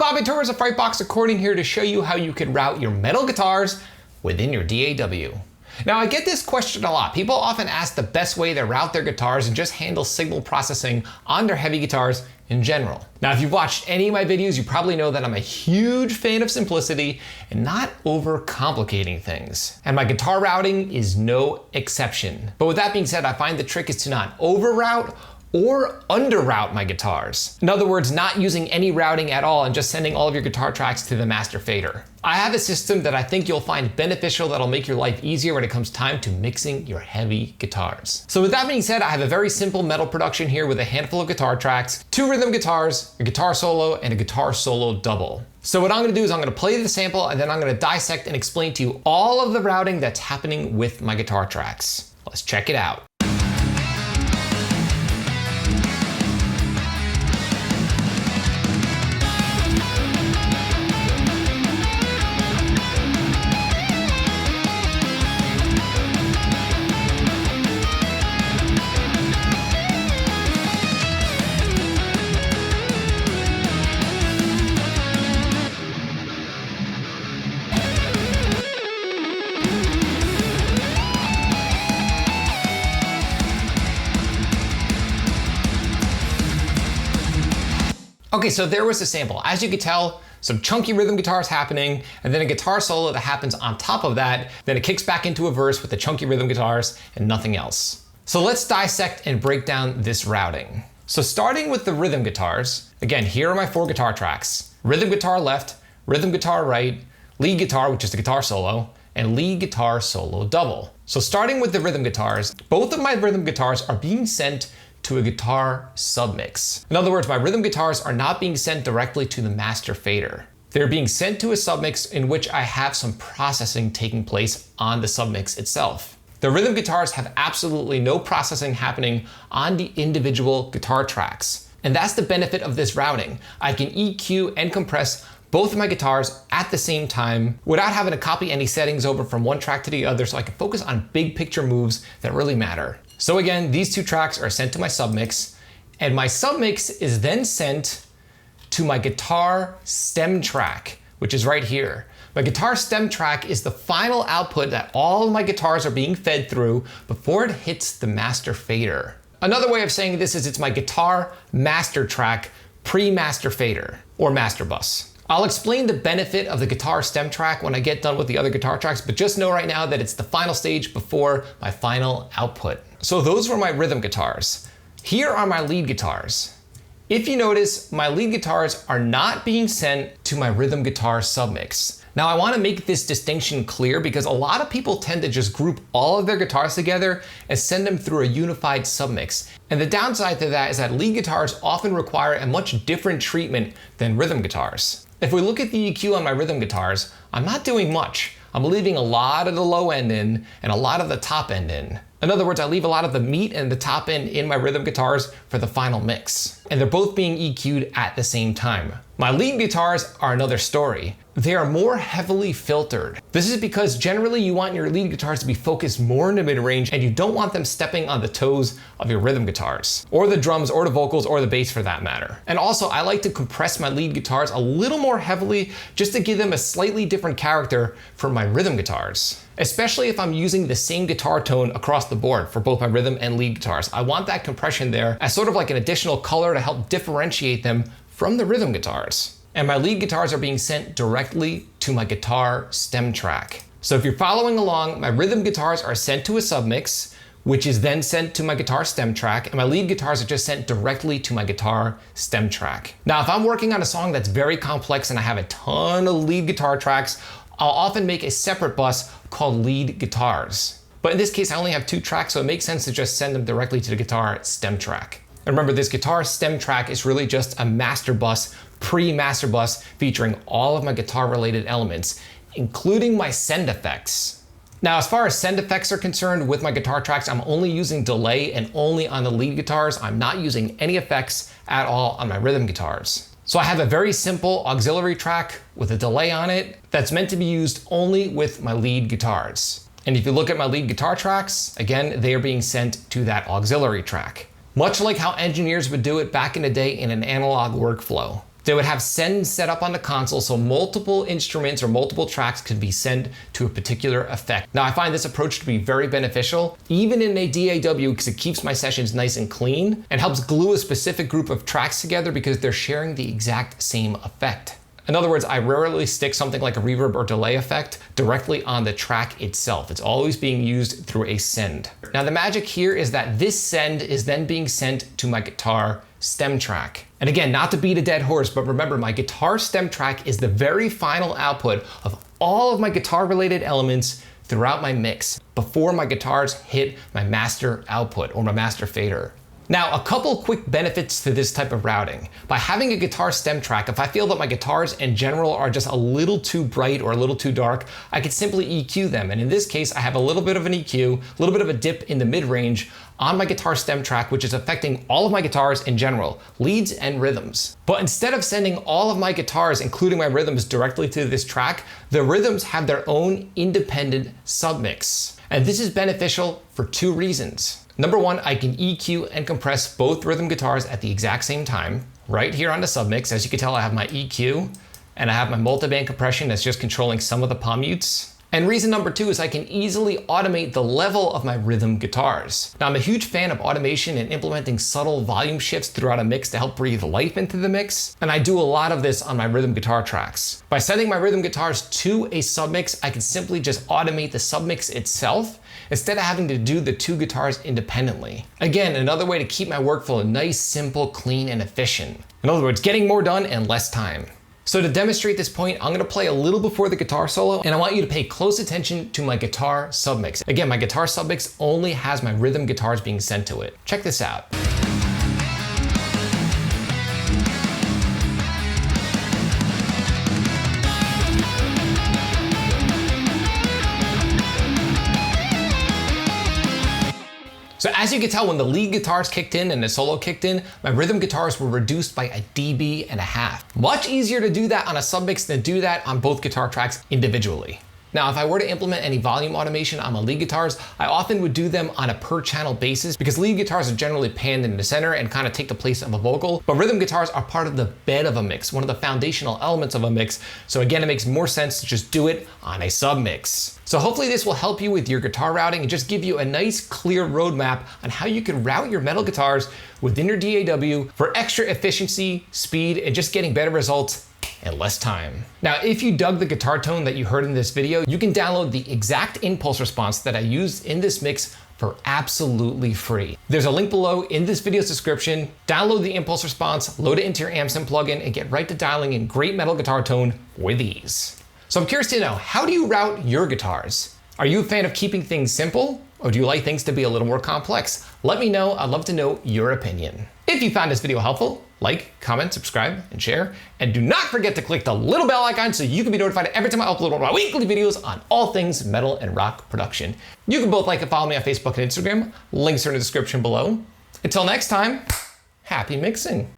hobby tours of Frightbox Recording here to show you how you can route your metal guitars within your DAW. Now, I get this question a lot. People often ask the best way to route their guitars and just handle signal processing on their heavy guitars in general. Now, if you've watched any of my videos, you probably know that I'm a huge fan of simplicity and not overcomplicating things. And my guitar routing is no exception. But with that being said, I find the trick is to not over-route or under-route my guitars. In other words, not using any routing at all and just sending all of your guitar tracks to the master fader. I have a system that I think you'll find beneficial that'll make your life easier when it comes time to mixing your heavy guitars. So with that being said, I have a very simple metal production here with a handful of guitar tracks, 2 rhythm guitars, a guitar solo, and a guitar solo double. So what I'm gonna do is I'm gonna play the sample and then I'm gonna dissect and explain to you all of the routing that's happening with my guitar tracks. Let's check it out. Okay, so there was the sample. As you could tell, some chunky rhythm guitars happening, and then a guitar solo that happens on top of that. Then it kicks back into a verse with the chunky rhythm guitars and nothing else. So let's dissect and break down this routing. So starting with the rhythm guitars, again, here are my 4 guitar tracks. Rhythm guitar left, rhythm guitar right, lead guitar, which is the guitar solo, and lead guitar solo double. So starting with the rhythm guitars, both of my rhythm guitars are being sent to a guitar submix. In other words, my rhythm guitars are not being sent directly to the master fader. They're being sent to a submix in which I have some processing taking place on the submix itself. The rhythm guitars have absolutely no processing happening on the individual guitar tracks. And that's the benefit of this routing. I can EQ and compress both of my guitars at the same time without having to copy any settings over from one track to the other, so I can focus on big picture moves that really matter. So again, these 2 tracks are sent to my submix, and my submix is then sent to my guitar stem track, which is right here. My guitar stem track is the final output that all of my guitars are being fed through before it hits the master fader. Another way of saying this is it's my guitar master track pre-master fader, or master bus. I'll explain the benefit of the guitar stem track when I get done with the other guitar tracks, but just know right now that it's the final stage before my final output. So those were my rhythm guitars. Here are my lead guitars. If you notice, my lead guitars are not being sent to my rhythm guitar submix. Now I want to make this distinction clear because a lot of people tend to just group all of their guitars together and send them through a unified submix. And the downside to that is that lead guitars often require a much different treatment than rhythm guitars. If we look at the EQ on my rhythm guitars, I'm not doing much. I'm leaving a lot of the low end in and a lot of the top end in. In other words, I leave a lot of the meat and the top end in my rhythm guitars for the final mix. And they're both being EQ'd at the same time. My lead guitars are another story. They are more heavily filtered. This is because generally you want your lead guitars to be focused more in the mid-range and you don't want them stepping on the toes of your rhythm guitars, or the drums, or the vocals, or the bass for that matter. And also, I like to compress my lead guitars a little more heavily just to give them a slightly different character from my rhythm guitars. Especially if I'm using the same guitar tone across the board for both my rhythm and lead guitars. I want that compression there as sort of like an additional color to help differentiate them from the rhythm guitars. And my lead guitars are being sent directly to my guitar stem track. So if you're following along, my rhythm guitars are sent to a submix, which is then sent to my guitar stem track, and my lead guitars are just sent directly to my guitar stem track. Now, if I'm working on a song that's very complex and I have a ton of lead guitar tracks, I'll often make a separate bus called lead guitars. But in this case, I only have 2 tracks, so it makes sense to just send them directly to the guitar stem track. And remember, this guitar stem track is really just a master bus, pre-master bus, featuring all of my guitar related elements, including my send effects. Now, as far as send effects are concerned with my guitar tracks, I'm only using delay and only on the lead guitars. I'm not using any effects at all on my rhythm guitars. So I have a very simple auxiliary track with a delay on it that's meant to be used only with my lead guitars. And if you look at my lead guitar tracks, again, they are being sent to that auxiliary track. Much like how engineers would do it back in the day in an analog workflow. They would have send set up on the console so multiple instruments or multiple tracks could be sent to a particular effect. Now I find this approach to be very beneficial, even in a DAW, because it keeps my sessions nice and clean and helps glue a specific group of tracks together because they're sharing the exact same effect. In other words, I rarely stick something like a reverb or delay effect directly on the track itself. It's always being used through a send. Now the magic here is that this send is then being sent to my guitar stem track. And again, not to beat a dead horse, but remember, my guitar stem track is the very final output of all of my guitar related elements throughout my mix before my guitars hit my master output or my master fader. Now, a couple quick benefits to this type of routing. By having a guitar stem track, if I feel that my guitars in general are just a little too bright or a little too dark, I could simply EQ them. And in this case, I have a little bit of an EQ, a little bit of a dip in the mid-range on my guitar stem track, which is affecting all of my guitars in general, leads and rhythms. But instead of sending all of my guitars, including my rhythms, directly to this track, the rhythms have their own independent submix. And this is beneficial for two reasons. Number one, I can EQ and compress both rhythm guitars at the exact same time, right here on the submix. As you can tell, I have my EQ and I have my multiband compression that's just controlling some of the palm mutes. And reason number two is I can easily automate the level of my rhythm guitars. Now, I'm a huge fan of automation and implementing subtle volume shifts throughout a mix to help breathe life into the mix. And I do a lot of this on my rhythm guitar tracks. By sending my rhythm guitars to a submix, I can simply just automate the submix itself instead of having to do the two guitars independently. Again, another way to keep my workflow nice, simple, clean, and efficient. In other words, getting more done in less time. So to demonstrate this point, I'm gonna play a little before the guitar solo, and I want you to pay close attention to my guitar submix. Again, my guitar submix only has my rhythm guitars being sent to it. Check this out. So as you can tell, when the lead guitars kicked in and the solo kicked in, my rhythm guitars were reduced by 1.5 dB. Much easier to do that on a submix than do that on both guitar tracks individually. Now, if I were to implement any volume automation on my lead guitars, I often would do them on a per channel basis because lead guitars are generally panned in the center and kind of take the place of a vocal, but rhythm guitars are part of the bed of a mix, one of the foundational elements of a mix. So again, it makes more sense to just do it on a submix. So hopefully this will help you with your guitar routing and just give you a nice clear roadmap on how you can route your metal guitars within your DAW for extra efficiency, speed, and just getting better results in less time. Now, if you dug the guitar tone that you heard in this video, you can download the exact impulse response that I used in this mix for absolutely free. There's a link below in this video's description. Download the impulse response, load it into your AmpSim plugin, and get right to dialing in great metal guitar tone with ease. So I'm curious to know, how do you route your guitars? Are you a fan of keeping things simple, or do you like things to be a little more complex? Let me know. I'd love to know your opinion. If you found this video helpful, like, comment, subscribe, and share. And do not forget to click the little bell icon so you can be notified every time I upload one of my weekly videos on all things metal and rock production. You can both like and follow me on Facebook and Instagram. Links are in the description below. Until next time, happy mixing.